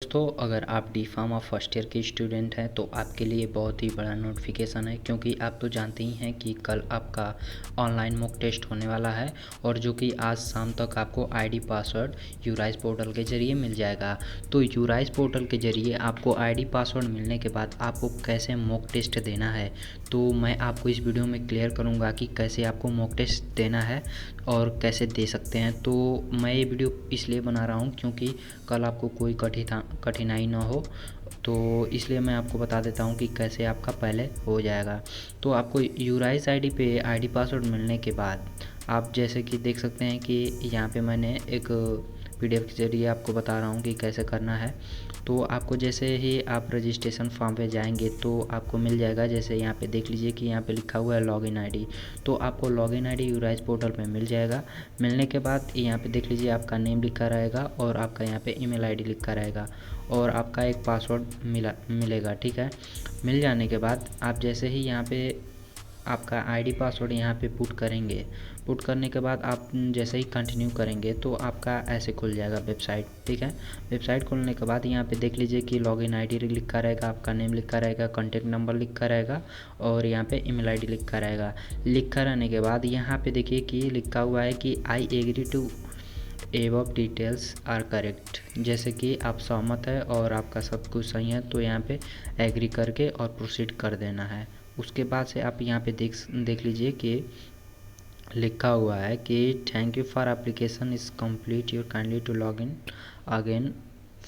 दोस्तों, अगर आप डी फार्मा फर्स्ट ईयर के स्टूडेंट हैं तो आपके लिए बहुत ही बड़ा नोटिफिकेशन है, क्योंकि आप तो जानते ही हैं कि कल आपका ऑनलाइन मॉक टेस्ट होने वाला है और जो कि आज शाम तक आपको आईडी पासवर्ड यूराइज पोर्टल के ज़रिए मिल जाएगा। तो यूराइज पोर्टल के ज़रिए आपको आईडी पासवर्ड मिलने के बाद आपको कैसे मॉक टेस्ट देना है, तो मैं आपको इस वीडियो में क्लियर करूँगा कि कैसे आपको मॉक टेस्ट देना है और कैसे दे सकते हैं। तो मैं ये वीडियो इसलिए बना रहा हूँ क्योंकि कल आपको कोई कठिनाई ना हो, तो इसलिए मैं आपको बता देता हूँ कि कैसे आपका पहले हो जाएगा। तो आपको यूराइज आईडी पे आईडी पासवर्ड मिलने के बाद आप जैसे कि देख सकते हैं कि यहाँ पे मैंने एक पीडीएफ के जरिए आपको बता रहा हूँ कि कैसे करना है। तो आपको जैसे ही आप रजिस्ट्रेशन फॉर्म पे जाएंगे तो आपको मिल जाएगा, जैसे यहाँ पे देख लीजिए कि यहाँ पे लिखा हुआ है लॉगिन आईडी। तो आपको लॉगिन आईडी यूराइज पोर्टल पे मिल जाएगा। मिलने के बाद यहाँ पे देख लीजिए आपका नेम लिखा रहेगा और आपका यहाँ पे ईमेल आईडी लिखा रहेगा और आपका एक पासवर्ड मिलेगा। ठीक है, मिल जाने के बाद आप जैसे ही यहाँ पे आपका आईडी पासवर्ड यहाँ पे पुट करेंगे, पुट करने के बाद आप जैसे ही कंटिन्यू करेंगे तो आपका ऐसे खुल जाएगा वेबसाइट। ठीक है, वेबसाइट खुलने के बाद यहाँ पे देख लीजिए कि लॉगिन आईडी लिखा रहेगा, आपका नेम लिखा रहेगा, कॉन्टैक्ट नंबर लिखा रहेगा और यहाँ पे ईमेल आईडी लिखा रहेगा। लिखा रहने के बाद यहाँ पे देखिए कि लिखा हुआ है कि I agree to above details are correct, जैसे कि आप सहमत है और आपका सब कुछ सही है, तो यहाँ पे एग्री करके और प्रोसीड कर देना है। उसके बाद से आप यहाँ पे देख लीजिए कि लिखा हुआ है कि thank you for application is complete, you're kindly to log in again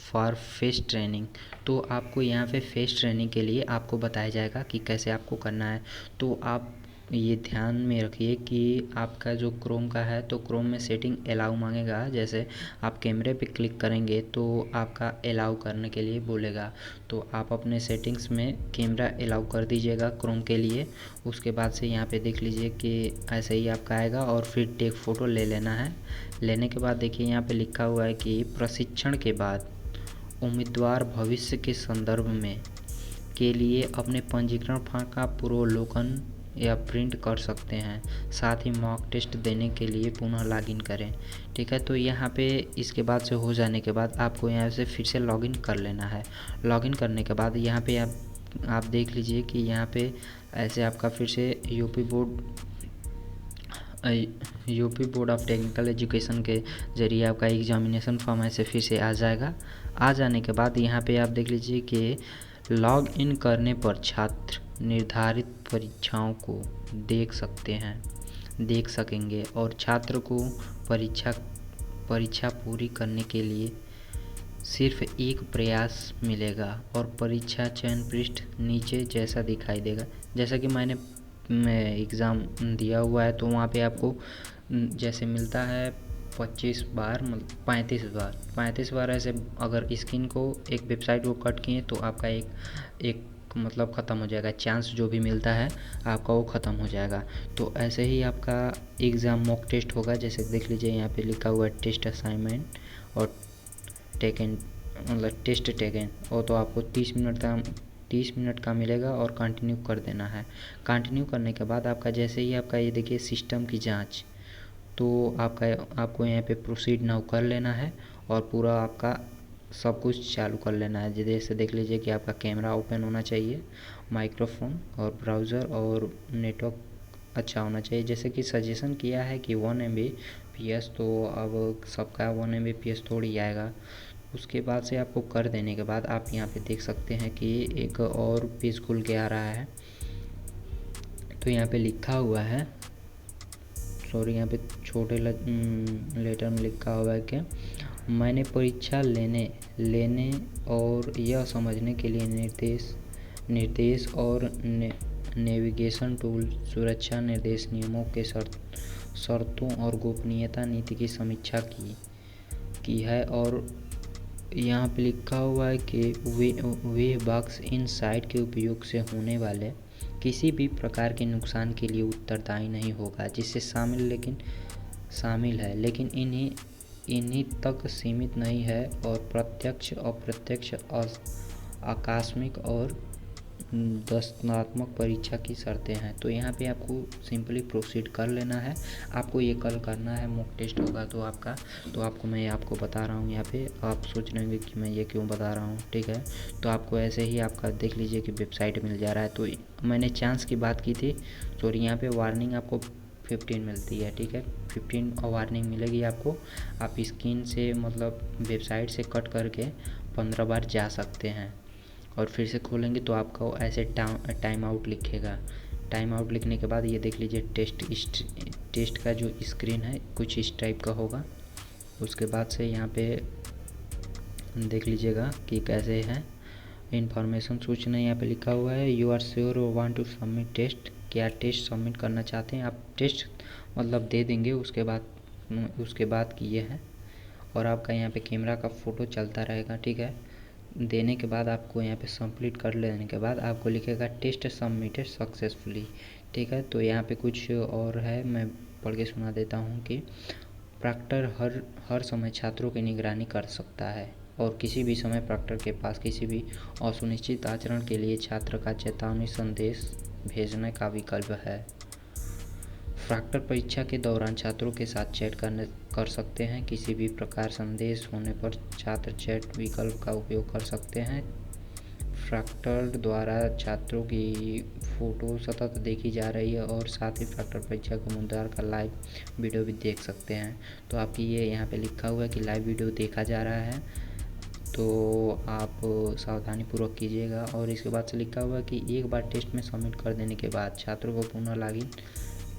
for face training. तो आपको यहाँ पे फेस ट्रेनिंग के लिए आपको बताया जाएगा कि कैसे आपको करना है। तो आप ये ध्यान में रखिए कि आपका जो क्रोम का है तो क्रोम में सेटिंग अलाउ मांगेगा। जैसे आप कैमरे पे क्लिक करेंगे तो आपका अलाउ करने के लिए बोलेगा, तो आप अपने सेटिंग्स में कैमरा अलाउ कर दीजिएगा क्रोम के लिए। उसके बाद से यहाँ पे देख लीजिए कि ऐसे ही आपका आएगा और फिर टेक फ़ोटो ले लेना है। लेने के बाद देखिए यहाँ पे लिखा हुआ है कि प्रशिक्षण के बाद उम्मीदवार भविष्य के संदर्भ में के लिए अपने पंजीकरण फॉर्म का पूर्वावलोकन या प्रिंट कर सकते हैं, साथ ही मॉक टेस्ट देने के लिए पुनः लॉगिन करें। ठीक है, तो यहाँ पे इसके बाद से हो जाने के बाद आपको यहाँ से फिर से लॉगिन कर लेना है। लॉगिन करने के बाद यहाँ पे आप देख लीजिए कि यहाँ पे ऐसे आपका फिर से UP board of technical education के ज़रिए आपका एग्जामिनेशन फॉर्म ऐसे फिर से आ जाएगा। आ जाने के बाद यहाँ पे आप देख लीजिए कि लॉग इन करने पर छात्र निर्धारित परीक्षाओं को देख सकेंगे और छात्र को परीक्षा पूरी करने के लिए सिर्फ एक प्रयास मिलेगा और परीक्षा चयन पृष्ठ नीचे जैसा दिखाई देगा। जैसा कि मैंने एग्ज़ाम दिया हुआ है तो वहाँ पे आपको जैसे मिलता है 25 बार, 35 बार ऐसे अगर स्क्रीन को एक वेबसाइट को कट किए तो आपका एक मतलब ख़त्म हो जाएगा, चांस जो भी मिलता है आपका वो ख़त्म हो जाएगा। तो ऐसे ही आपका एग्ज़ाम मॉक टेस्ट होगा। जैसे देख लीजिए यहाँ पे लिखा हुआ है टेस्ट असाइनमेंट और टेकन, मतलब टेस्ट टेकन, और तो आपको 30 मिनट का मिलेगा और कंटिन्यू कर देना है। कंटिन्यू करने के बाद आपका जैसे ही आपका ये देखिए सिस्टम की जांच, तो आपको यहाँ पे प्रोसीड नाउ कर लेना है और पूरा आपका सब कुछ चालू कर लेना है। जैसे देख लीजिए कि आपका कैमरा ओपन होना चाहिए, माइक्रोफोन और ब्राउज़र और नेटवर्क अच्छा होना चाहिए। जैसे कि सजेशन किया है कि 1 Mbps, तो अब सबका 1 Mbps थोड़ी आएगा। उसके बाद से आपको कर देने के बाद आप यहाँ पे देख सकते हैं कि एक और पेज खुल के आ रहा है। तो यहाँ पे लिखा हुआ है, सॉरी यहाँ पे छोटे लेटर में लिखा हुआ है कि मैंने परीक्षा लेने और यह समझने के लिए निर्देश और नेविगेशन टूल, सुरक्षा निर्देश, नियमों के शर्तों और गोपनीयता नीति की समीक्षा की है। और यहाँ पे लिखा हुआ है कि वे बॉक्स इन साइट के उपयोग से होने वाले किसी भी प्रकार के नुकसान के लिए उत्तरदायी नहीं होगा, जिससे शामिल है, लेकिन इन्हीं तक सीमित नहीं है और प्रत्यक्ष, अप्रत्यक्ष, आकस्मिक और दस्तात्मक परीक्षा की शर्तें हैं। तो यहाँ पे आपको सिंपली प्रोसीड कर लेना है। आपको ये कल करना है, मॉक टेस्ट होगा तो आपका, तो आपको बता रहा हूँ यहाँ पे। आप सोच रहे होंगे कि मैं ये क्यों बता रहा हूँ, ठीक है। तो आपको ऐसे ही आपका देख लीजिए कि वेबसाइट मिल जा रहा है। तो मैंने चांस की बात की थी, सॉरी, यहाँ पे वार्निंग आपको 15 मिलती है, ठीक है। 15 वार्निंग मिलेगी आपको। आप स्क्रीन से मतलब वेबसाइट से कट करके 15 बार जा सकते हैं और फिर से खोलेंगे तो आपको ऐसे टाइम आउट लिखेगा। टाइम आउट लिखने के बाद ये देख लीजिए टेस्ट का जो स्क्रीन है कुछ इस टाइप का होगा। उसके बाद से यहाँ पे देख लीजिएगा कि कैसे है इन्फॉर्मेशन सूचना। यहाँ पे लिखा हुआ है you are sure want to submit test, क्या टेस्ट सबमिट करना चाहते हैं आप। टेस्ट मतलब दे देंगे उसके बाद कि ये है, और आपका यहाँ पे कैमरा का फ़ोटो चलता रहेगा, ठीक है। देने के बाद आपको यहाँ पे सबमिट कर लेने के बाद आपको लिखेगा टेस्ट सबमिटेड सक्सेसफुली, ठीक है। तो यहाँ पे कुछ और है, मैं पढ़ के सुना देता हूँ कि प्रॉक्टर हर समय छात्रों की निगरानी कर सकता है और किसी भी समय प्रॉक्टर के पास किसी भी असुनिश्चित आचरण के लिए छात्र का चेतावनी संदेश भेजने का विकल्प है। प्रॉक्टर परीक्षा के दौरान छात्रों के साथ चैट कर सकते हैं। किसी भी प्रकार संदेश होने पर छात्र चैट विकल्प का उपयोग कर सकते हैं। प्रॉक्टर द्वारा छात्रों की फ़ोटो सतत देखी जा रही है और साथ ही प्रॉक्टर परीक्षा के मुद्दा का लाइव वीडियो भी देख सकते हैं। तो आपकी ये यहाँ पे लिखा हुआ है कि लाइव वीडियो देखा जा रहा है, तो आप सावधानीपूर्वक कीजिएगा। और इसके बाद से लिखा हुआ है कि एक बार टेस्ट में सबमिट कर देने के बाद छात्रों को पुनः लॉगिन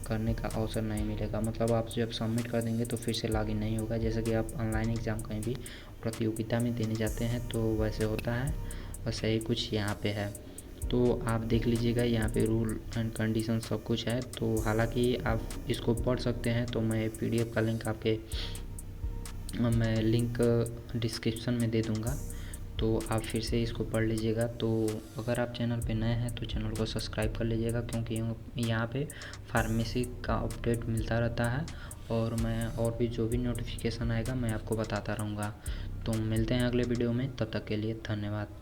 करने का अवसर नहीं मिलेगा। मतलब आप जब सबमिट कर देंगे तो फिर से लॉगिन नहीं होगा। जैसे कि आप ऑनलाइन एग्ज़ाम कहीं भी प्रतियोगिता में देने जाते हैं तो वैसे होता है, वैसे ही कुछ यहाँ पे है। तो आप देख लीजिएगा यहाँ पे रूल एंड कंडीशन सब कुछ है। तो हालांकि आप इसको पढ़ सकते हैं, तो मैं PDF का लिंक मैं लिंक डिस्क्रिप्शन में दे दूँगा, तो आप फिर से इसको पढ़ लीजिएगा। तो अगर आप चैनल पे नए हैं तो चैनल को सब्सक्राइब कर लीजिएगा, क्योंकि यहाँ पे फार्मेसी का अपडेट मिलता रहता है और मैं और भी जो भी नोटिफिकेशन आएगा मैं आपको बताता रहूँगा। तो मिलते हैं अगले वीडियो में, तब तक के लिए धन्यवाद।